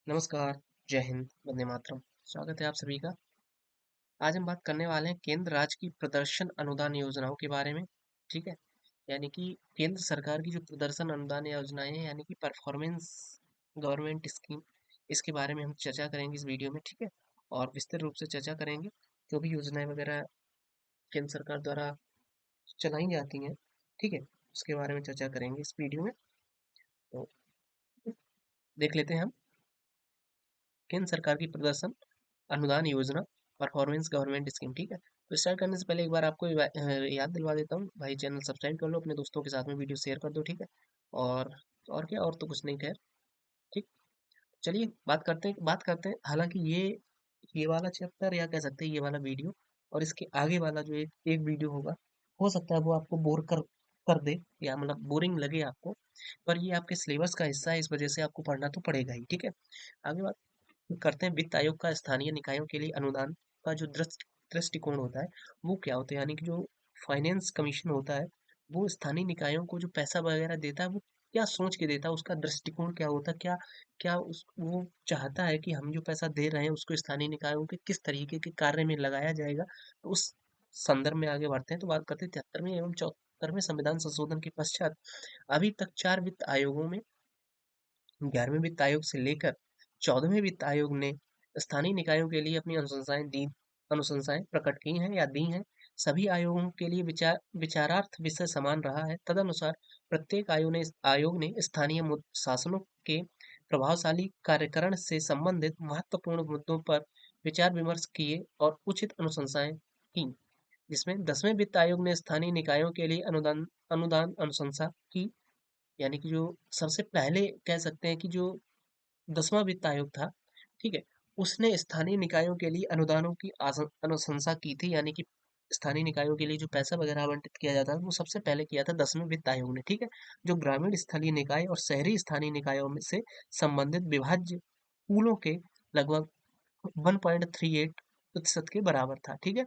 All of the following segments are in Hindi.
नमस्कार, जय हिंद, वंदे मातरम। स्वागत है आप सभी का। आज हम बात करने वाले हैं केंद्र राज्य की प्रदर्शन अनुदान योजनाओं के बारे में, ठीक है? यानी कि केंद्र सरकार की जो प्रदर्शन अनुदान योजनाएं हैं, यानी कि परफॉर्मेंस गवर्नमेंट स्कीम, इसके बारे में हम चर्चा करेंगे इस वीडियो में, ठीक है? और विस्तृत रूप से चर्चा करेंगे, जो भी योजनाएं वगैरह केंद्र सरकार द्वारा चलाई जाती हैं, ठीक है? उसके बारे में चर्चा करेंगे इस वीडियो में। तो देख लेते हैं हम केंद्र सरकार की प्रदर्शन अनुदान योजना परफॉर्मेंस गवर्नमेंट स्कीम, ठीक है। तो स्टार्ट करने से पहले एक बार आपको याद दिलवा देता हूँ भाई, चैनल सब्सक्राइब कर लो, अपने दोस्तों के साथ में वीडियो शेयर कर दो, ठीक है। और और क्या, और तो कुछ नहीं, खैर ठीक। चलिए बात करते हैं हालांकि ये वाला चैप्टर, या कह सकते हैं ये वाला वीडियो, और इसके आगे वाला जो एक एक वीडियो होगा, हो सकता है वो आपको बोर कर दे, या मतलब बोरिंग लगे आपको। पर ये आपके सिलेबस का हिस्सा है, इस वजह से आपको पढ़ना तो पड़ेगा ही, ठीक है। आगे बात करते हैं वित्त आयोग का स्थानीय निकायों के लिए अनुदान का जो दृष्टिकोण होता है, वो क्या होता है। यानी कि जो फाइनेंस कमीशन होता है, वो स्थानीय निकायों को जो पैसा वगैरह देता है, वो क्या सोच के देता है, उसका दृष्टिकोण क्या होता है, क्या क्या उस वो चाहता है कि हम जो पैसा दे रहे हैं उसको स्थानीय निकायों के किस तरीके के कार्य में लगाया जाएगा। तो उस संदर्भ में आगे बढ़ते हैं। तो बात करते हैं 73वें एवं 74वें संविधान संशोधन के पश्चात अभी तक 4 वित्त आयोगों में, 11वें वित्त आयोग से लेकर 14वें वित्त आयोग ने स्थानीय निकायों के लिए अपनी अनुशंसाएं प्रकट की हैं या दी हैं। सभी आयोगों के लिए विचारार्थ विषय समान रहा है। तदनुसार प्रत्येक आयोग ने स्थानीय शासनों के प्रभावशाली कार्यकरण से संबंधित महत्वपूर्ण मुद्दों पर विचार विमर्श किए और उचित अनुशंसाएं की, जिसमें 10वें वित्त आयोग ने स्थानीय निकायों के लिए अनुदान अनुदान अनुशंसा की। यानी कि जो सबसे पहले कह सकते हैं कि जो 10वां वित्त आयोग था, ठीक है, उसने स्थानीय निकायों के लिए अनुदानों की अनुशंसा की थी। यानी कि स्थानीय निकायों के लिए जो पैसा वगैरह आवंटित किया जाता है, वो सबसे पहले किया था 10वें वित्त आयोग ने, ठीक है। जो ग्रामीण स्थलीय निकाय और शहरी स्थानीय निकायों में से संबंधित विभाज्य पूलों के लगभग 1.38% के बराबर था, ठीक है।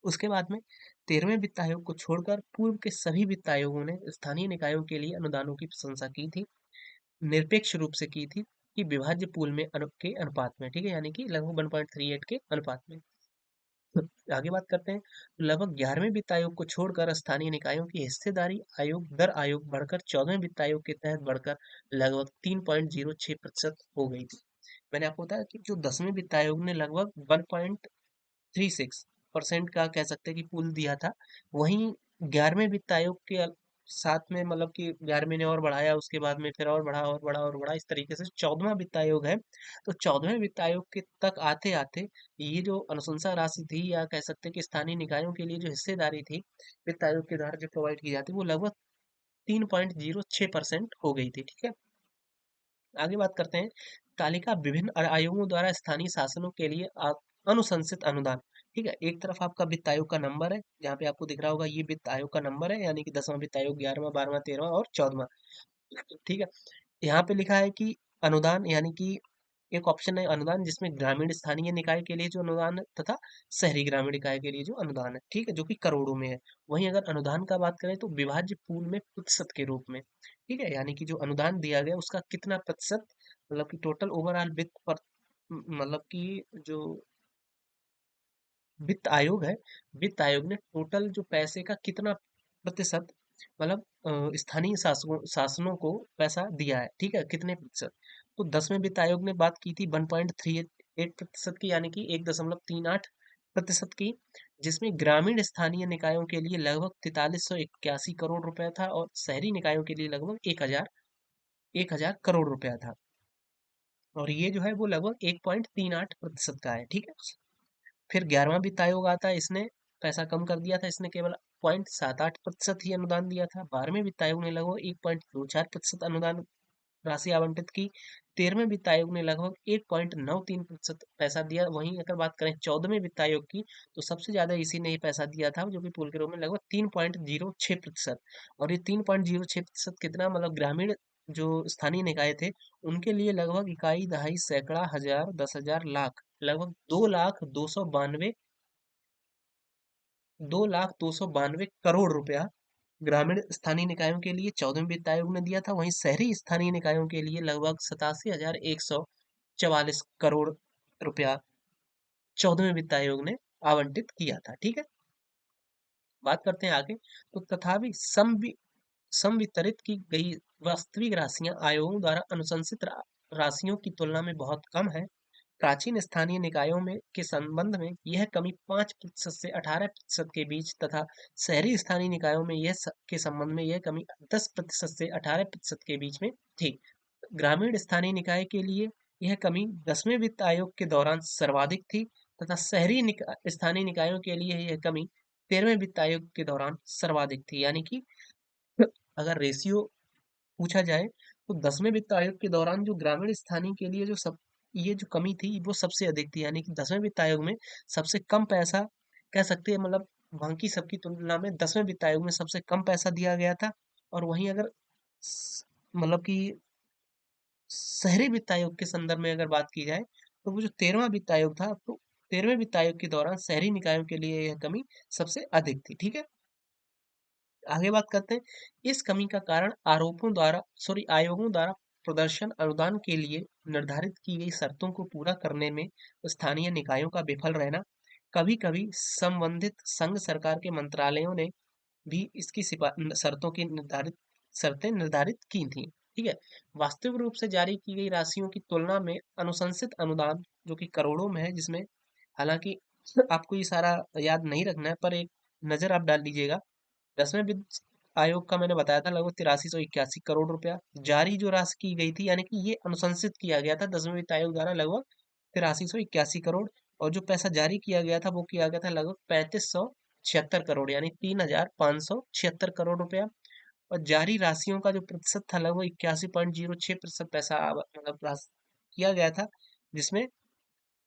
उसके बाद में 13वें वित्त आयोग को छोड़कर पूर्व के सभी वित्त आयोगों ने स्थानीय निकायों के लिए अनुदानों की प्रशंसा की थी, निरपेक्ष रूप से की थी, कि विभाज्य पूल में के अनुपात में, ठीक है, यानी कि लगभग 1.38 के अनुपात में। तो आगे बात करते हैं। तो लगभग 11वें वित्त आयोग को छोड़कर स्थानीय निकायों की हिस्सेदारी आयोग बढ़कर 14वें वित्त आयोग के तहत बढ़कर लगभग 3.06% हो गई थी। मैंने आपको बताया कि जो 10वें वित्त आयोग ने लगभग 1.36% का कह सकते हैं कि पुल दिया था, वहीं 11वें वित्त आयोग के साथ में, मतलब कि 11वें ने और बढ़ाया, उसके बाद में फिर और बढ़ा और बढ़ा और बढ़ा, इस तरीके से 14वां वित्त आयोग है। तो 14वें वित्त आयोग के तक आते आते ये जो अनुशंसा राशि थी, या कह सकते हैं कि स्थानीय निकायों के लिए जो हिस्सेदारी थी वित्त आयोग के द्वारा जो प्रोवाइड की जाती, वो लगभग 3.06% हो गई थी, ठीक है। आगे बात करते हैं। तालिका विभिन्न आयोगों द्वारा स्थानीय शासनों के लिए अनुशंसित अनुदान, ठीक है। एक तरफ आपका वित्त आयोग का नंबर है, जहाँ पे आपको दिख रहा होगा ये वित्त आयोग का नंबर है, यानी कि 10वां वित्त आयोग, 11वां, 12वां, 13वां और 14वां, ठीक है। यहाँ पे लिखा है कि अनुदान, यानी कि एक ऑप्शन है अनुदान, जिसमें ग्रामीण स्थानीय निकाय के लिए जो अनुदान है, तथा शहरी ग्रामीण निकाय के लिए जो अनुदान है, ठीक है, जो कि करोड़ों में है। वहीं अगर अनुदान का बात करें तो विभाज्य पूल में प्रतिशत के रूप में, ठीक है, यानी कि जो अनुदान दिया गया उसका कितना प्रतिशत, मतलब कि टोटल ओवरऑल वित्त पर, मतलब कि जो वित्त आयोग है, वित्त आयोग ने टोटल जो पैसे का कितना प्रतिशत, मतलब स्थानीय शासनों को पैसा दिया है, ठीक है, कितने प्रतिशत। तो 10वें वित्त आयोग ने बात की थी 1.38% की, यानी कि 1.38% की, जिसमें ग्रामीण स्थानीय निकायों के लिए लगभग 4381 करोड़ रुपया था, और शहरी निकायों के लिए लगभग 1000 करोड़ रुपया था। और ये जो है वो लगभग 1.38% का है, ठीक है। फिर 11वां वित्त आयोग आता है, इसने पैसा कम कर दिया था, इसने केवल 0.78% ही अनुदान दिया था। 12वें वित्त आयोग ने लगभग 1.24% अनुदान राशि आवंटित की। 13वें वित्त आयोग ने लगभग 1.93% पैसा दिया। वहीं अगर बात करें 14वें वित्त आयोग की, तो सबसे ज्यादा इसी ने ही पैसा दिया था, जो कि पूल के रूप में लगभग 3.06%। और ये 3.06% कितना, मतलब ग्रामीण जो स्थानीय निकाय थे, उनके लिए लगभग इकाई, दहाई, सैकड़ा, हजार, 10,000, लाख, लगभग 2,02,92 2,02,92 करोड़ रुपया ग्रामीण स्थानीय निकायों के लिए 14वें वित्त आयोग ने दिया था, वहीं शहरी स्थानीय निकायों के लिए लगभग 87,144 करोड़ रुपया 14वें वित्त आयोग ने आवंटित किया था। ठीक है, बात करते हैं आगे। तो तथापि संवितरित की गई वास्तविक राशियां आयोगों द्वारा अनुशंसित राशियों की तुलना में बहुत कम है। प्राचीन स्थानीय निकायों में के संबंध में यह कमी 5% से 18% के बीच तथा शहरी स्थानीय निकायों में के संबंध में यह कमी 10% से 18% के बीच में थी। ग्रामीण स्थानीय निकाय के लिए यह कमी 10वें वित्त आयोग के दौरान सर्वाधिक थी तथा शहरी स्थानीय निकायों के लिए यह कमी 13वें वित्त आयोग के दौरान सर्वाधिक थी। यानी कि अगर रेशियो पूछा जाए तो 10वें वित्त आयोग के दौरान जो ग्रामीण स्थानीय के लिए ये जो कमी थी वो सबसे अधिक थी। यानी कि 10वें वित्त आयोग में सबसे कम पैसा कह सकते हैं, मतलब बाकी सबकी तुलना में 10वें वित्त आयोग में सबसे कम पैसा दिया गया था। और वहीं अगर मतलब कि शहरी वित्त आयोग के संदर्भ में अगर बात की जाए तो वो जो 13वां वित्त आयोग था, तो 13वें वित्त आयोग के दौरान शहरी निकायों के लिए यह कमी सबसे अधिक थी। ठीक है, आगे बात करते हैं। इस कमी का कारण आयोगों द्वारा प्रदर्शन अनुदान के लिए निर्धारित की गई शर्तों को पूरा करने में स्थानीय निकायों का विफल रहना। कभी कभी संबंधित संघ सरकार के मंत्रालयों ने भी इसकी शर्तों की शर्तें निर्धारित की थी। ठीक है, वास्तविक रूप से जारी की गई राशियों की तुलना में अनुशंसित अनुदान जो कि करोड़ों में है, जिसमें हालांकि आपको ये सारा याद नहीं रखना है, पर एक नजर आप डाल लीजिएगा। 10वें वित्त आयोग का मैंने बताया था लगभग 8381 करोड़ रुपया जारी जो राशि की गई थी, यानी कि ये अनुशंसित किया गया था 10वें वित्त आयोग द्वारा लगभग 8381 करोड़। और जो पैसा जारी किया गया था वो किया गया था लगभग 3576 करोड़, यानी 3576 करोड़ रुपया। और जारी राशियों का जो प्रतिशत था लगभग 81.06% पैसा मतलब किया गया था, जिसमें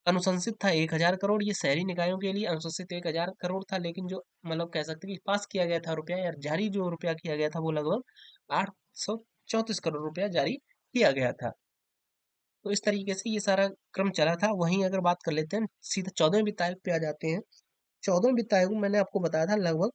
अनुशंसित था 1000 करोड़। ये शहरी निकायों के लिए अनुशंसित 1000 करोड़ था, लेकिन जो मतलब कह सकते हैं कि पास किया गया था रुपया या जारी जो रुपया किया गया था वो लगभग 834 करोड़ रुपया जारी किया गया था। तो इस तरीके से ये सारा क्रम चला था। वहीं अगर बात कर लेते हैं सीधा 14वें वित्त आयोग पे आ जाते हैं। 14वें वित्त आयोग में मैंने आपको बताया था लगभग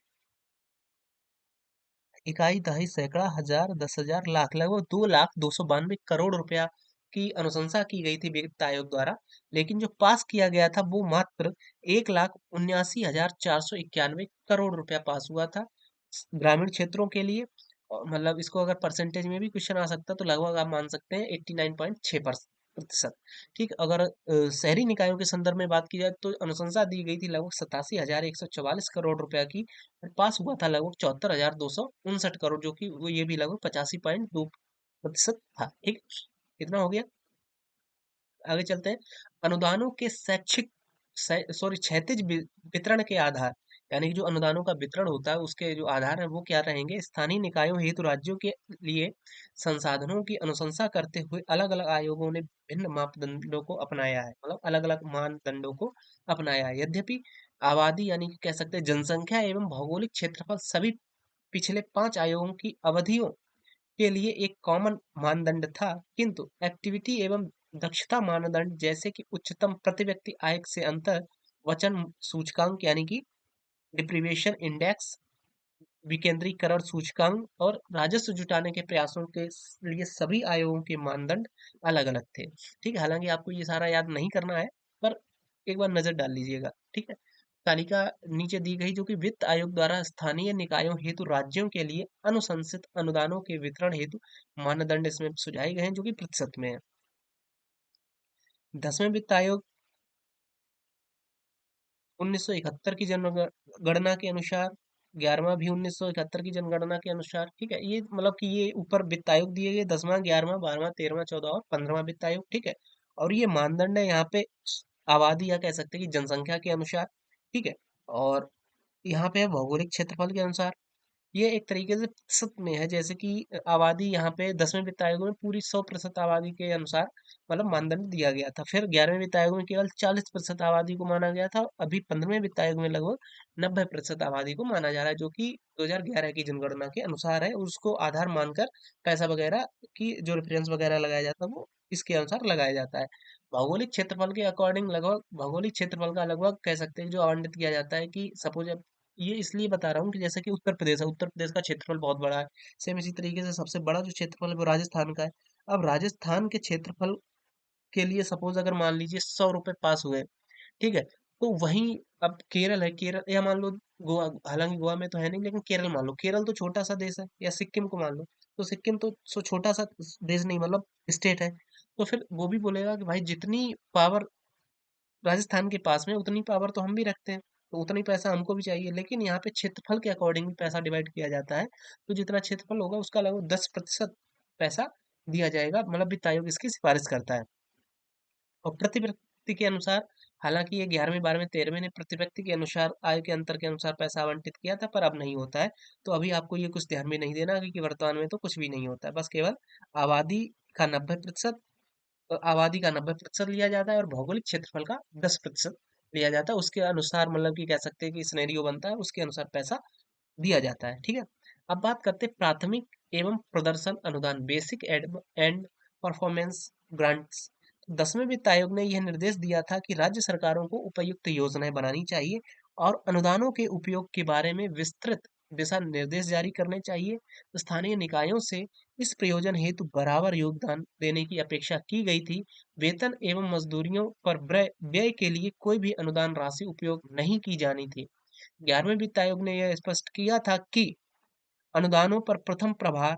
इकाई दहाई सैकड़ा हजार 10,000 लाख लगभग 2,02,92 करोड़ रुपया की अनुशंसा की गई थी वित्त आयोग द्वारा, लेकिन जो पास किया गया था वो मात्र 1,79,491 करोड़ रुपया पास हुआ था ग्रामीण क्षेत्रों के लिए। और मतलब इसको अगर परसेंटेज में भी क्वेश्चन आ सकता तो लगभग आप मान सकते हैं 89.6%। ठीक, अगर शहरी निकायों के संदर्भ में बात की जाए तो अनुशंसा दी गई थी लगभग 87,144 करोड़ रुपया की, और पास हुआ था लगभग 74,259 करोड़, जो कि वो ये भी लगभग 85.2% था। ठीक, कितना हो गया। आगे चलते हैं। अनुदानों के क्षैतिज वितरण के आधार, यानी कि जो अनुदानों का वितरण होता है उसके जो आधार है वो क्या रहेंगे। स्थानीय निकायों हेतु राज्यों के लिए संसाधनों की अनुशंसा करते हुए अलग अलग आयोगों ने भिन्न मापदंडों को अपनाया है, मतलब अलग अलग मानदंडों को अपनाया है। यद्यपि आबादी यानी कि कह सकते हैं जनसंख्या एवं भौगोलिक क्षेत्रफल सभी पिछले 5 आयोगों की अवधियों के लिए एक कॉमन मानदंड था, किंतु एक्टिविटी एवं दक्षता मानदंड जैसे कि उच्चतम प्रति व्यक्ति आय से अंतर, वचन सूचकांक यानी कि डिप्रीवेशन इंडेक्स, विकेंद्रीकरण सूचकांक और राजस्व जुटाने के प्रयासों के लिए सभी आयोगों के मानदंड अलग अलग थे। ठीक है, हालांकि आपको ये सारा याद नहीं करना है, पर एक बार नजर डाल लीजिएगा। ठीक है, तालिका नीचे दी गई जो कि वित्त आयोग द्वारा स्थानीय निकायों हेतु राज्यों के लिए अनुशंसित अनुदानों के वितरण हेतु मानदंड इसमें सुझाए गए हैं, जो कि प्रतिशत में है। 10वें वित्त आयोग 1971 की जनगणना के अनुसार, 11वां भी 1971 की जनगणना के अनुसार। ठीक है, ये मतलब कि ये ऊपर वित्त आयोग दिए गए 10वां, 11वां, 12वां, 13वां, 14वां और 15वां वित्त आयोग। ठीक है, और ये मानदंड है यहाँ पे आबादी या कह सकते हैं कि जनसंख्या के अनुसार। ठीक है, और यहाँ पे है भौगोलिक क्षेत्रफल के अनुसार। ये एक तरीके से प्रतिशत में है, जैसे कि आबादी यहाँ पे 10वें वित्त आयोग में पूरी 100% आबादी के अनुसार मतलब मानदंड दिया गया था। फिर 11वें वित्त आयोग में केवल 40% आबादी को माना गया था। अभी 15वें वित्त आयोग में लगभग 90% आबादी को माना जा रहा है, जो कि 2011 की जनगणना के अनुसार है। उसको आधार मानकर पैसा वगैरह की जो रेफरेंस वगैरह लगाया जाता है वो इसके अनुसार लगाया जाता है। भौगोलिक क्षेत्रफल के अकॉर्डिंग लगभग भौगोलिक क्षेत्रफल का लगभग कह सकते हैं जो आवंटित किया जाता है कि सपोज ये इसलिए बता रहा हूँ कि जैसे कि उत्तर प्रदेश है, उत्तर प्रदेश का क्षेत्रफल बहुत बड़ा है। सेम इसी तरीके से सबसे बड़ा जो क्षेत्रफल है वो राजस्थान का है। अब राजस्थान के क्षेत्रफल के लिए सपोज अगर मान लीजिए 100 रुपए पास हुए, ठीक है, तो वहीं अब केरल है, केरल या मान लो गोवा, हालांकि गोवा में तो है नहीं, लेकिन केरल मान लो, केरल तो छोटा सा देश है, या सिक्किम को मान लो, तो सिक्किम तो छोटा सा देश नहीं, मतलब स्टेट है। तो फिर वो भी बोलेगा कि भाई जितनी पावर राजस्थान के पास में उतनी पावर तो हम भी रखते हैं, तो उतना ही पैसा हमको भी चाहिए, लेकिन यहाँ पे क्षेत्रफल के अकॉर्डिंग पैसा डिवाइड किया जाता है। तो जितना क्षेत्रफल होगा उसका लगभग 10% पैसा दिया जाएगा, मतलब वित्त आयोग इसकी सिफारिश करता है। और प्रति व्यक्ति के अनुसार, हालांकि ये 11वें 12वें 13वें ने प्रति व्यक्ति के अनुसार आय के अंतर के अनुसार पैसा आवंटित किया था, पर अब नहीं होता है। तो अभी आपको ये कुछ ध्यान में नहीं देना, क्योंकि वर्तमान में तो कुछ भी नहीं होता है, बस केवल आबादी का 90%, आबादी का 90% लिया जाता है और भौगोलिक क्षेत्रफल का 10% लिया जाता है। उसके अनुसार मतलब कि कह सकते हैं कि सिनेरियो बनता है, उसके अनुसार पैसा दिया जाता है, ठीक है। अब बात करते हैं प्राथमिक एवं प्रदर्शन अनुदान, बेसिक एंड परफॉर्मेंस ग्रांट्स। 10वें वित्त आयोग ने यह निर्देश दिया था कि राज्य सरकारों को उपयुक्त योजनाएं बनानी चाहिए और अनुदानों के उपयोग के बारे में विस्तृत दिशा निर्देश जारी करने चाहिए। स्थानीय निकायों से इस प्रयोजन हेतु बराबर योगदान देने की अपेक्षा की गई थी। वेतन एवं मजदूरियों पर व्यय व्यय के लिए कोई भी अनुदान राशि उपयोग नहीं की जानी थी। 11वें वित्त आयोग ने यह स्पष्ट किया था कि अनुदानों पर प्रथम प्रभार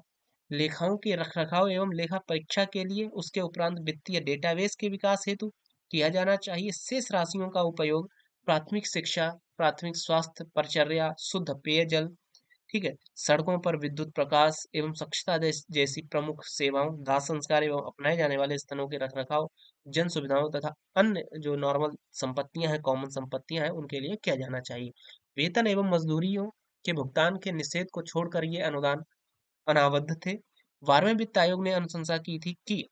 लेखाओं के रखरखाव एवं लेखा परीक्षा के लिए, उसके उपरांत वित्तीय डेटाबेस के विकास हेतु किया जाना चाहिए। शेष राशियों का उपयोग प्राथमिक शिक्षा, प्राथमिक स्वास्थ्य परिचर्या, शुद्ध पेयजल, ठीक है, सड़कों पर विद्युत प्रकाश एवं स्वच्छता जैसी प्रमुख सेवाओं, दाह संस्कार एवं अपनाए जाने वाले स्थानों के रखरखाव, जन सुविधाओं तथा अन्य जो नॉर्मल संपत्तियां हैं, कॉमन संपत्तियां हैं, उनके लिए किया जाना चाहिए। वेतन एवं मजदूरियों के भुगतान के निषेध को छोड़कर ये अनुदान अनावद्ध थे। 12वें वित्त आयोग ने अनुशंसा की थी कि,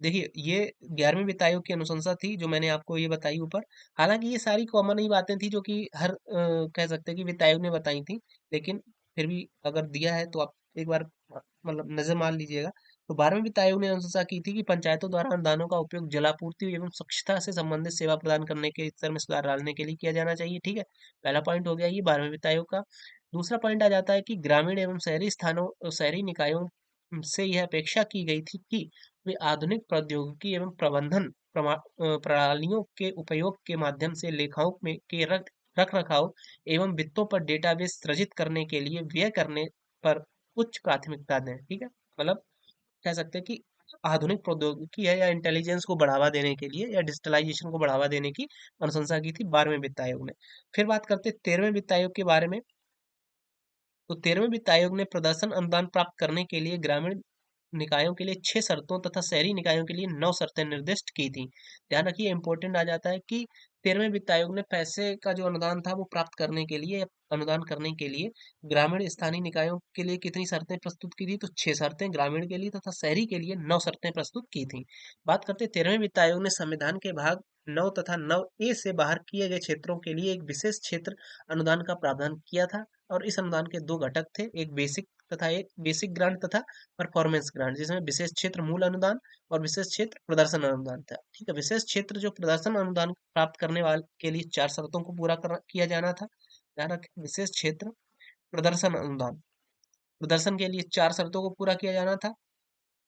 देखिए ये 11वें वित्त आयोग की अनुशंसा थी जो मैंने आपको ये बताई ऊपर। हालांकि ये सारी कॉमन ही बातें थी जो कि हर कह सकते हैं कि वित्त आयोग ने बताई थी, लेकिन फिर भी अगर दिया है तो आप एक बार मतलब नजर मार लीजिएगा। तो 12वें वित्त आयोग ने अनुशंसा की थी कि पंचायतों द्वारा अनुदानों का उपयोग जलापूर्ति एवं स्वच्छता से संबंधित सेवा प्रदान करने के स्तर में सुधार डालने के लिए किया जाना चाहिए, ठीक है। पहला पॉइंट हो गया ये 12वें वित्त आयोग का। दूसरा पॉइंट आ जाता है कि ग्रामीण एवं शहरी स्थानों, शहरी निकायों से यह अपेक्षा की गई थी कि वे आधुनिक प्रौद्योगिकी एवं प्रबंधन प्रणालियों के उपयोग के माध्यम से लेखाओं में के रख रखाव एवं वित्तों पर डेटाबेस सृजित करने के लिए व्यय करने पर उच्च प्राथमिकता दें, ठीक है। मतलब कह सकते हैं कि आधुनिक प्रौद्योगिकी है या इंटेलिजेंस को बढ़ावा देने के लिए या डिजिटलाइजेशन को बढ़ावा देने की अनुशंसा की थी 12वें वित्त आयोग ने। फिर बात करते हैं 13वें वित्त आयोग के बारे में। तो 13वें वित्त आयोग ने प्रदर्शन अनुदान प्राप्त करने के लिए ग्रामीण निकायों के लिए 6 शर्तों तथा शहरी निकायों के लिए 9 शर्तें निर्दिष्ट की थी। ध्यान रखिए इंपॉर्टेंट आ जाता है कि 13वें वित्त आयोग ने पैसे का जो अनुदान था वो प्राप्त करने के लिए, अनुदान करने के लिए ग्रामीण स्थानीय निकायों के लिए कितनी शर्तें प्रस्तुत की थी, तो 6 शर्तें ग्रामीण के लिए तथा शहरी के लिए 9 शर्तें प्रस्तुत की थी। बात करते हैं 13वें वित्त आयोग ने संविधान के भाग 9 तथा 9A से बाहर किए गए क्षेत्रों के लिए एक विशेष क्षेत्र अनुदान का प्रावधान किया था। और इस अनुदान के दो घटक थे, एक बेसिक तथा एक बेसिक ग्रांट तथा परफॉर्मेंस ग्रांट, जिसमें विशेष क्षेत्र मूल अनुदान और विशेष क्षेत्र प्रदर्शन अनुदान था, ठीक है। विशेष क्षेत्र जो प्रदर्शन अनुदान प्राप्त करने वाले के लिए 4 शर्तों को पूरा किया जाना था। ध्यान रखें विशेष क्षेत्र प्रदर्शन अनुदान, प्रदर्शन के लिए 4 शर्तों को पूरा किया जाना था,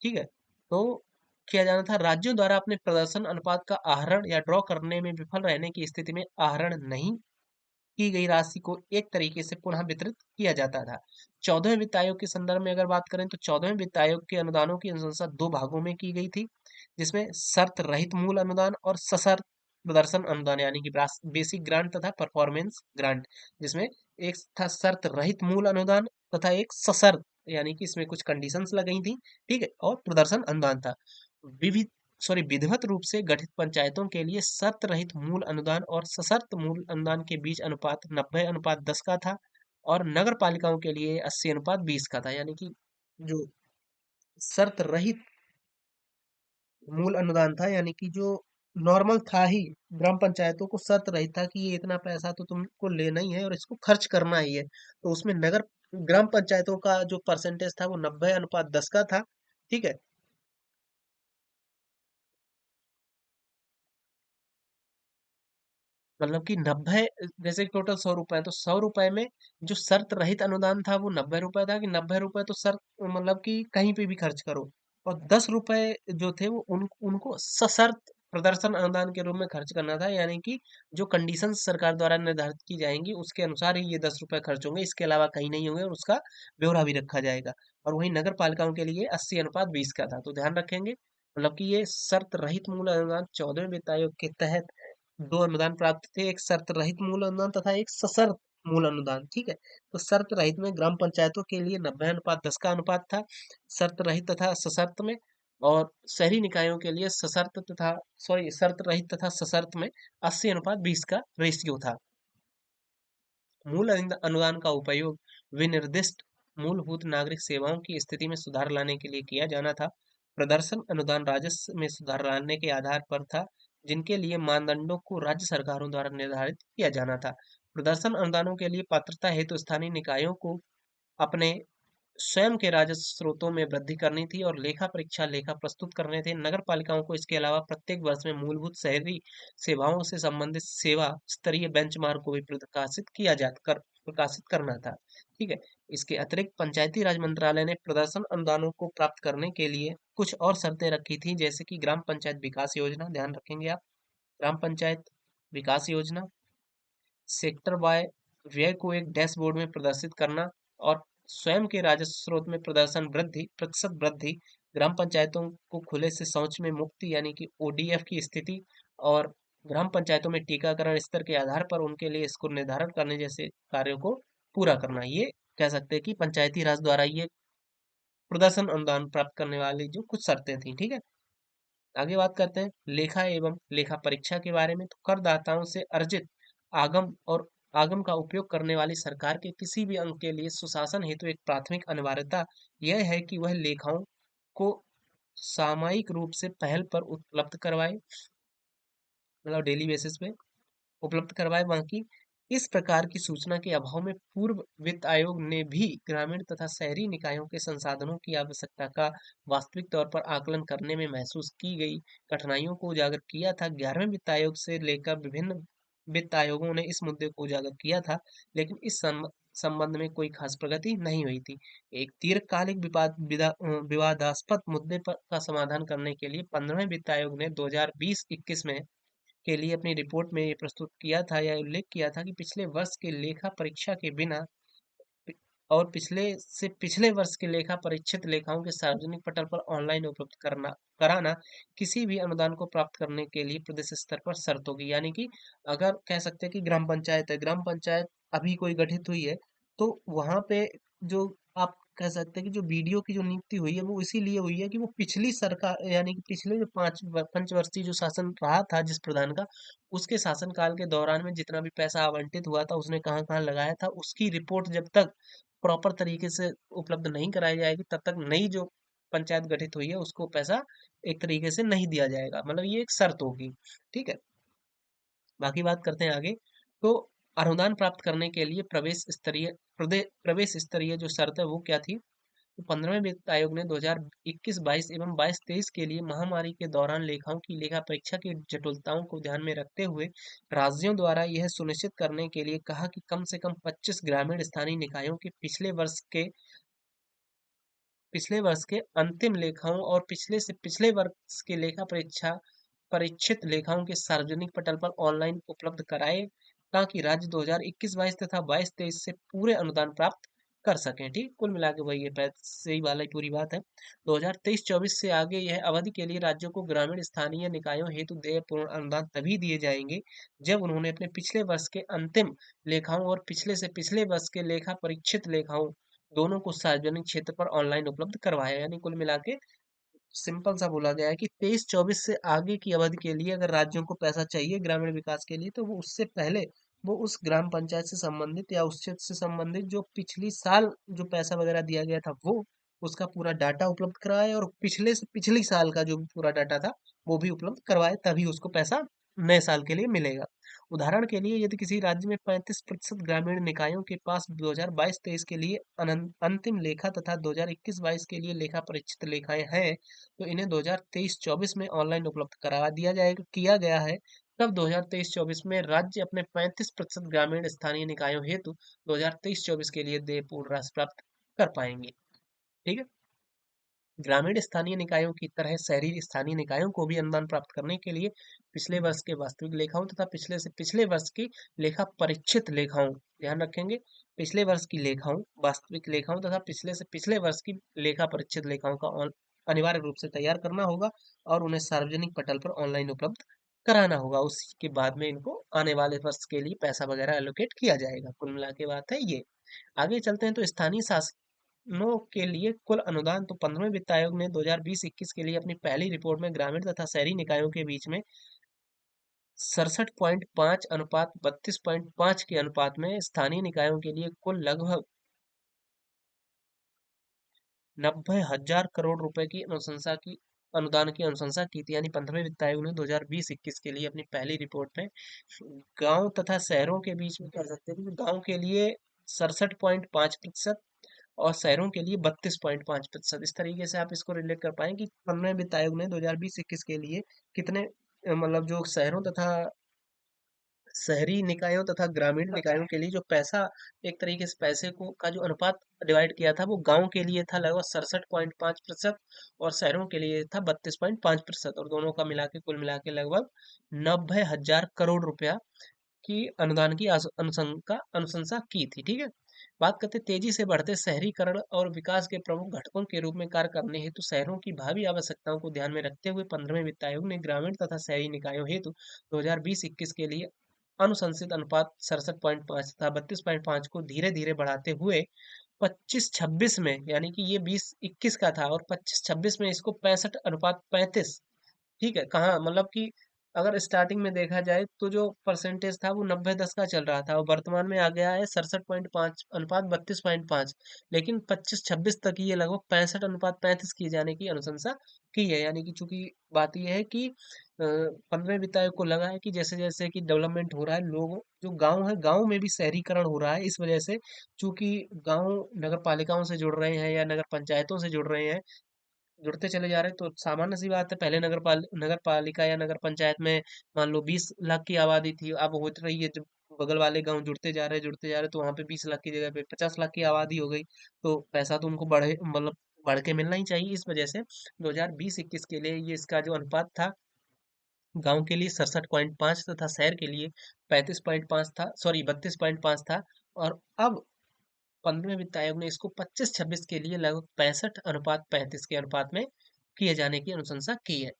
ठीक है। तो किया जाना था, राज्यों द्वारा अपने प्रदर्शन अनुपात का आहरण या ड्रॉ करने में विफल रहने की स्थिति में आहरण नहीं की गई राशि को एक तरीके से पुनः वितरित किया जाता था। 14वें वित्त आयोग के संदर्भ में अगर बात करें तो 14वें वित्त आयोग के अनुदानों की अनुशंसा दो भागों में की गई थी, जिसमें शर्त रहित मूल अनुदान और सशर्त प्रदर्शन अनुदान यानी कि बेसिक ग्रांट तथा परफॉर्मेंस ग्रांट, जिसमें एक था शर्त रहित मूल अनुदान तथा एक सशर्त, यानी कि इसमें कुछ कंडीशंस लगाई थी, ठीक है, और प्रदर्शन अनुदान था। विविध विधिवत रूप से गठित पंचायतों के लिए शर्त रहित मूल अनुदान और सशर्त मूल अनुदान के बीच अनुपात 90:10 का था, और नगर पालिकाओं के लिए 80:20 का था। यानी कि जो शर्त रहित मूल अनुदान था, यानी कि जो नॉर्मल था ही, ग्राम पंचायतों को शर्त रहित था कि ये इतना पैसा तो तुमको लेना ही है और इसको खर्च करना ही है, तो उसमें नगर ग्राम पंचायतों का जो परसेंटेज था वो 90:10 का था, ठीक है। मतलब कि 90, जैसे कि टोटल 100 रुपए है, तो 100 रुपए में जो शर्त रहित अनुदान था वो 90 रुपए था, कि 90 रुपए तो शर्त मतलब कि कहीं पे भी खर्च करो, और 10 रुपए जो थे वो उनको सशर्त प्रदर्शन अनुदान के रूप में खर्च करना था, यानी कि जो कंडीशन सरकार द्वारा निर्धारित की जाएंगी उसके अनुसार ही ये 10 रुपए खर्च होंगे, इसके अलावा कहीं नहीं होंगे, और उसका ब्यौरा भी रखा जाएगा। और वहीं नगर पालिकाओं के लिए 80:20 का था, तो ध्यान रखेंगे, मतलब कि ये शर्त रहित मूल अनुदान 14वें वित्त आयोग के तहत दो अनुदान प्राप्त थे, एक शर्त रहित मूल अनुदान तथा एक सशर्त मूल अनुदान। ठीक है, तो शर्त रहित में ग्राम पंचायतों के लिए 90:10 का अनुपात था, शर्त रहित तथा सशर्त में, और शहरी निकायों के लिए सशर्त तथा सॉरी शर्त रहित तथा सशर्त में 80:20 का रेशियो था। मूल अनुदान का उपयोग विनिर्दिष्ट मूलभूत नागरिक सेवाओं की स्थिति में सुधार लाने के लिए किया जाना था। प्रदर्शन अनुदान राजस्व में सुधार लाने के आधार पर था, जिनके लिए मानदंडों को राज्य सरकारों द्वारा निर्धारित किया जाना था। प्रदर्शन अनुदानों के लिए पात्रता हेतु स्थानीय निकायों को अपने स्वयं के राजस्व स्रोतों में वृद्धि करनी थी और लेखा परीक्षा लेखा प्रस्तुत करने थे। नगर पालिकाओं को इसके अलावा प्रत्येक वर्ष में मूलभूत शहरी सेवाओं से संबंधित सेवा स्तरीय बेंचमार्क को भी प्रकाशित करना था। ठीक है, इसके अतिरिक्त पंचायती राज मंत्रालय ने प्रदर्शन अनुदानों को प्राप्त करने के लिए कुछ और शर्तें रखी थी, जैसे कि ग्राम पंचायत विकास योजना, ध्यान रखेंगे आप, ग्राम पंचायत विकास योजना, सेक्टर बाय व्यय को एक डैशबोर्ड में प्रदर्शित करना, और स्वयं के राजस्व स्रोत में प्रदर्शन वृद्धि प्रतिशत वृद्धि, ग्राम पंचायतों को खुले से शौच में मुक्ति यानी कि ओडीएफ की स्थिति, और ग्राम पंचायतों में टीकाकरण स्तर के आधार पर उनके लिए इसको निर्धारण करने जैसे कार्यों को पूरा करना। ये कह सकते हैं कि पंचायती राज द्वारा ये प्रदर्शन अनुदान प्राप्त करने वाली जो कुछ शर्तें थी। ठीक है, आगे बात करते हैं लेखा एवं लेखा परीक्षा के बारे में। तो करदाताओं से अर्जित आगम और आगम का उपयोग करने वाली सरकार के किसी भी अंग के लिए सुशासन हेतु एक प्राथमिक अनिवार्यता यह है कि वह लेखाओं को सामयिक रूप से पहल पर उपलब्ध करवाए, मतलब डेली बेसिस पे उपलब्ध करवाए। बाकी इस प्रकार की सूचना के अभाव में पूर्व वित्त आयोग ने भी ग्रामीण तथा शहरी निकायों के संसाधनों की आवश्यकता का वास्तविक तौर पर आकलन करने में महसूस की गई कठिनाइयों को उजागर किया था। 11वें वित्त आयोग से लेकर विभिन्न वित्त आयोगों ने इस मुद्दे को उजागर किया था, लेकिन इस संबंध में कोई खास प्रगति नहीं हुई थी। एक दीर्घकालिक विवादास्पद मुद्दे पर का समाधान करने के लिए 15वें वित्त आयोग ने 2020-21 में के लिए अपनी रिपोर्ट में ये प्रस्तुत किया था या उल्लेख किया था कि पिछले वर्ष के लेखा परीक्षा के बिना पि- और पिछले वर्ष के लेखा परीक्षित लेखाओं के सार्वजनिक पटल पर ऑनलाइन उपलब्ध कराना किसी भी अनुदान को प्राप्त करने के लिए प्रदेश स्तर पर शर्त होगी। यानी कि अगर कह सकते हैं कि ग्राम पंचायत है, ग्राम पंचायत अभी कोई गठित हुई है, तो वहां पे जो आप कह सकते हैं कि जो बीडीओ की जो नियुक्ति हुई है वो इसीलिए हुई है कि वो पिछली सरकार यानी कि पिछले जो पंचवर्षीय जो शासन रहा था जिस प्रधान का, उसके शासनकाल के दौरान में जितना भी पैसा आवंटित हुआ था उसने कहाँ कहाँ लगाया था, उसकी रिपोर्ट जब तक प्रॉपर तरीके से उपलब्ध नहीं कराई जाएगी तब तक नई जो पंचायत गठित हुई है उसको पैसा एक तरीके से नहीं दिया जाएगा, मतलब ये एक शर्त होगी। ठीक है, बाकी बात करते हैं आगे। तो अनुदान प्राप्त करने के लिए प्रवेश स्तरीय जो शर्त है वो क्या थी। तो 15वें वित्त आयोग ने 2021-22 एवं 22-23 के लिए महामारी के दौरान लेखाओं की लेखा परीक्षा की जटिलताओं को ध्यान में रखते हुए राज्यों द्वारा यह सुनिश्चित करने के लिए कहा कि कम से कम 25 ग्रामीण स्थानीय निकायों के पिछले वर्ष के अंतिम लेखाओं और पिछले से पिछले वर्ष के लेखा परीक्षा परीक्षित लेखाओं के सार्वजनिक पटल पर ऑनलाइन उपलब्ध कराए, ताकि राज्य 2021-22 तथा 22-23 से पूरे अनुदान प्राप्त कर सकें। ठीक, कुल मिला के वही है, सही वाला ही पूरी बात है। 2023-24 से आगे यह अवधि के लिए राज्यों को ग्रामीण स्थानीय निकायों हेतु देय पूर्ण अनुदान तभी दिए जाएंगे जब उन्होंने अपने पिछले वर्ष के अंतिम लेखाओं और पिछले से पिछले वर्ष के लेखा परीक्षित लेखाओं दोनों को सार्वजनिक क्षेत्र पर ऑनलाइन उपलब्ध करवाया। यानी कुल मिला के सिंपल सा बोला गया है कि 23-24 से आगे की अवधि के लिए अगर राज्यों को पैसा चाहिए ग्रामीण विकास के लिए, तो वो उससे पहले वो उस ग्राम पंचायत से संबंधित या उस क्षेत्र से संबंधित जो पिछली साल जो पैसा वगैरह दिया गया था वो उसका पूरा डाटा उपलब्ध कराए, और पिछले से पिछली साल का जो भी पूरा डाटा था वो भी उपलब्ध करवाए, तभी उसको पैसा नए साल के लिए मिलेगा। उदाहरण के लिए यदि किसी राज्य में 35% ग्रामीण निकायों के पास 2022-23 के लिए अंतिम लेखा तथा 2021-22 के लिए लेखा परीक्षित लेखाएं हैं, तो इन्हें 2023-24 में ऑनलाइन उपलब्ध करा दिया जाएगा किया गया है। तब 2023-24 में राज्य अपने 35% ग्रामीण स्थानीय निकायों हेतु 2023-24 के लिए देय पूर्ण राशि प्राप्त कर पाएंगे। ठीक है। ग्रामीण स्थानीय निकायों की तरह शहरी स्थानीय निकायों को भी अनुदान प्राप्त करने के लिए पिछले वर्ष के वास्तविक लेखाओं तथा पिछले से पिछले वर्ष की लेखा परीक्षित लेखाओं, ध्यान रखेंगे, पिछले वर्ष की लेखाओं, वास्तविक लेखाओं तथा पिछले से पिछले वर्ष की लेखा परीक्षित लेखाओं का अनिवार्य रूप से तैयार करना होगा और उन्हें सार्वजनिक पटल पर ऑनलाइन उपलब्ध कराना होगा। उसके बाद में इनको आने वाले वर्ष के लिए पैसा वगैरह एलोकेट किया जाएगा। कुल मिला के बात है ये। आगे चलते हैं तो स्थानीय शासनों के लिए कुल अनुदान। तो 15वें वित्त आयोग ने 2020-21 के लिए अपनी पहली रिपोर्ट में ग्रामीण तथा शहरी निकायों के बीच में 67.5 अनुपात 32.5 के अनुपात में स्थानीय निकायों के लिए कुल लगभग 90,000 करोड़ रुपए की अनुशंसा की अनुदान की अनुशंसा की थी। यानी 15वें वित्त आयोग ने 2020-21 के लिए अपनी पहली रिपोर्ट में गांव तथा शहरों के बीच में कह सकते हैं कि गांव के लिए 67.5% और शहरों के लिए 32.5%। इस तरीके से आप इसको रिलेट कर पाए कि 15वें वित्त आयोग ने 2020-21 के लिए कितने मतलब जो शहरों तथा शहरी निकायों तथा ग्रामीण निकायों के लिए जो पैसा, एक तरीके से पैसे को का जो अनुपात डिवाइड किया था वो गांव के लिए था लगभग 67.5% और शहरों के लिए था 32.5% और दोनों का मिला के कुल मिला के लगभग 90,000 करोड़ रुपया की अनुदान की अनुशंसा की थी। ठीक है। बात करते तेजी से बढ़ते शहरीकरण और विकास के प्रमुख घटकों के रूप में कार्य करने हेतु शहरों की भावी आवश्यकताओं को ध्यान में रखते हुए 15वें वित्त आयोग ने ग्रामीण तथा शहरी निकायों हेतु 2020-21 के लिए अनुशंसित अनुपात 67.5 तथा 32.5 को धीरे धीरे बढ़ाते हुए 25-26 में, यानी कि ये 20-21 का था और 25-26 में इसको 65:35, ठीक है, कहाँ मतलब कि अगर स्टार्टिंग में देखा जाए तो जो परसेंटेज था वो 90-10 का चल रहा था और वर्तमान में आ गया है 67.5 अनुपात 32.5, लेकिन 25-26 तक ये लगभग 65:35 किए जाने की अनुशंसा की है। यानी कि चूंकि बात यह है कि 15वें वित्त आयोग को लगा है कि जैसे जैसे कि डेवलपमेंट हो रहा है, लोगों जो गांव है गांव में भी शहरीकरण हो रहा है, इस वजह से चूंकि गांव नगर पालिकाओं से जुड़ रहे हैं या नगर पंचायतों से जुड़ रहे हैं, जुड़ते चले जा रहे हैं, तो सामान्य सी बात है, पहले नगर पालिका या नगर पंचायत में मान लो 20 लाख की आबादी थी, अब हो रही है जब बगल वाले गांव जुड़ते जा रहे तो वहां पे 20 लाख की जगह पे 50 लाख की आबादी हो गई, तो पैसा तो उनको बढ़े मतलब बढ़ के मिलना ही चाहिए। इस वजह से 2020-21 के लिए ये इसका जो अनुपात था गांव के लिए 67.5 तथा शहर के लिए 35.5 था, सॉरी 32.5 था। और अब 15वें वित्त आयोग ने इसको 25-26 के लिए लगभग 65:35 के अनुपात में किए जाने की अनुशंसा की है।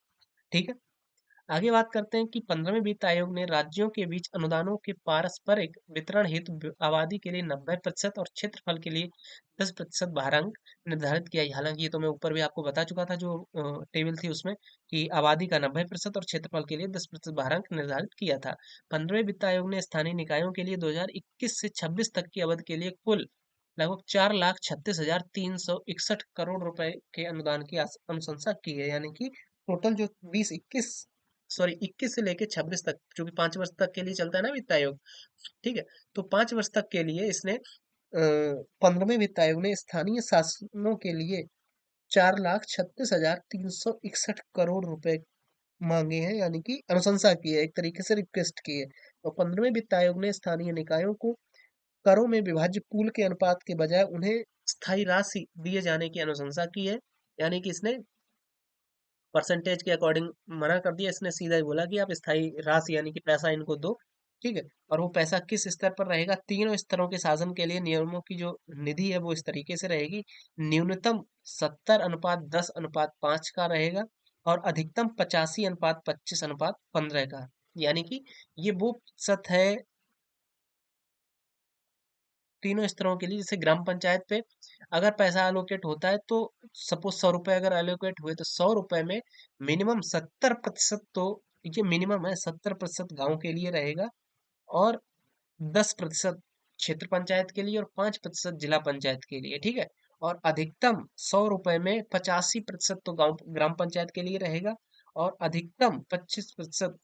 ठीक है। आगे बात करते हैं कि 15वें वित्त आयोग ने राज्यों के बीच अनुदानों के पारस्परिक वितरण हेतु आबादी के लिए 90% और क्षेत्रफल के लिए 10% भारांक निर्धारित किया है। हालांकि ये तो मैं ऊपर भी आपको बता चुका था जो टेबल थी उसमें, कि आबादी का 90% और क्षेत्रफल के लिए 10% भारांक निर्धारित किया था। 15वें वित्त आयोग ने स्थानीय निकायों के लिए 2021 से 26 तक की अवधि के लिए कुल लगभग 4,36,361 करोड़ रुपए के अनुदान की अनुशंसा की है। यानी कि टोटल जो 21 से लेके 26 तक, जो कि 5 वर्ष तक के लिए चलता है ना वित्त आयोग, ठीक है, तो 5 वर्ष तक के लिए इसने 15वें वित्त आयोग ने स्थानीय शासनों के लिए 4,36,361 करोड़ रुपए मांगे हैं, यानी कि अनुशंसा की है, एक तरीके से रिक्वेस्ट की है। और 15वें वित्त आयोग ने स्थानीय निकायों को करों में विभाज्य पूल के अनुपात के बजाय उन्हें स्थायी राशि दिए जाने की अनुशंसा की है। यानी कि इसने परसेंटेज के अकॉर्डिंग मना कर दिया, इसने सीधा ही बोला कि आप स्थायी राशि यानी कि पैसा इनको दो। ठीक है। और वो पैसा किस स्तर पर रहेगा, तीनों स्तरों के शासन के लिए नियमों की जो निधि है वो इस तरीके से रहेगी। न्यूनतम 70:10:5 का रहेगा और अधिकतम 85:25:15 का। यानी कि ये वो प्रतिशत है तीनों स्तरों के लिए। जैसे ग्राम पंचायत पे अगर पैसा एलोकेट होता है तो सपोज 100 रुपए अगर एलोकेट हुए तो 100 रुपए में मिनिमम 70%, तो ये मिनिमम है, 70% गांव के लिए रहेगा और 10% क्षेत्र पंचायत के लिए और 5% जिला पंचायत के लिए। ठीक है। और अधिकतम 100 रुपए में 85% तो गांव ग्राम पंचायत के लिए रहेगा और अधिकतम 25%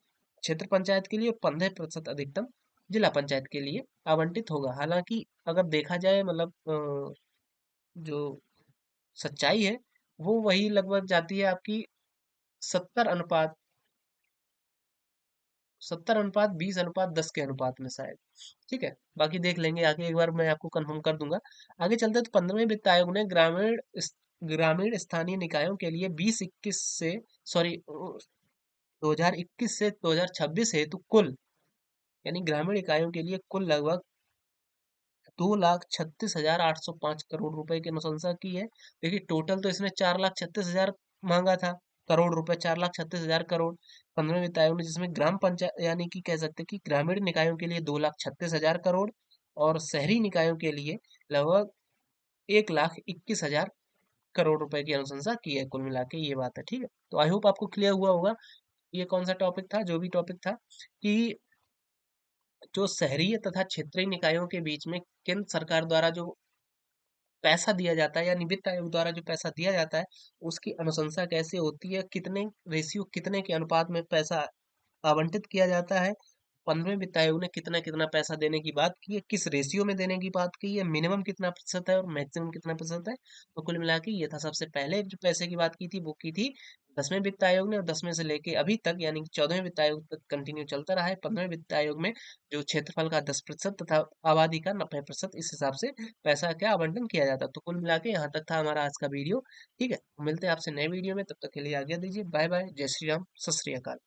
क्षेत्र पंचायत के लिए और 15% अधिकतम जिला पंचायत के लिए आवंटित होगा। हालांकि अगर देखा जाए मतलब जो सच्चाई है वो वही लगभग जाती है आपकी 70 अनुपात 70:20:10 के अनुपात में शायद। ठीक है, बाकी देख लेंगे आगे, एक बार मैं आपको कंफर्म कर दूंगा। आगे चलते हैं, तो 15वें वित्त आयोग ने ग्रामीण स्थानीय निकायों के लिए 2021 से, सॉरी, 2021 से 2026 हेतु कुल, यानी ग्रामीण इकाइयों के लिए कुल लगभग 2,36,805 करोड़ रुपए की अनुशंसा की है। देखिए टोटल तो इसने 4,36,000 मांगा था, करोड़ रुपए, 4,36,000 करोड़ 15वें वित्त आयोग ने, जिसमें ग्राम पंचायत यानी कि कह सकते हैं कि ग्रामीण निकायों के लिए 2,36,000 करोड़ और शहरी निकायों के लिए लगभग 1,21,000 करोड़ रुपए की अनुशंसा की है। कुल मिला के ये बात है, ठीक है। तो आई होप आपको क्लियर हुआ होगा ये कौन सा टॉपिक था, जो भी टॉपिक था, कि जो शहरी तथा क्षेत्रीय निकायों के बीच में केंद्र सरकार द्वारा जो पैसा दिया जाता है, यानी वित्त आयोग द्वारा जो पैसा दिया जाता है, उसकी अनुशंसा कैसे होती है, कितने रेशियो, कितने के अनुपात में पैसा आवंटित किया जाता है, 15वें वित्त आयोग ने कितना कितना पैसा देने की बात की है, किस रेशियो में देने की बात की है, मिनिमम कितना प्रतिशत है और मैक्सिमम कितना प्रतिशत है। तो कुल मिला के ये था। सबसे पहले जो पैसे की बात की थी वो की थी 10वें वित्त आयोग ने, और 10वें से लेके अभी तक यानी कि 14वें वित्त आयोग तक कंटिन्यू चलता रहा है। 15वें वित्त आयोग में जो क्षेत्रफल का 10% तथा आबादी का 90%, इस हिसाब से पैसा क्या आवंटन किया जाता है। तो कुल मिला के यहाँ तक था हमारा आज का वीडियो। ठीक है, मिलते हैं आपसे नए वीडियो में, तब तक के लिए आज्ञा दीजिए। बाय बाय, जय श्री राम, सत श्री अकाल।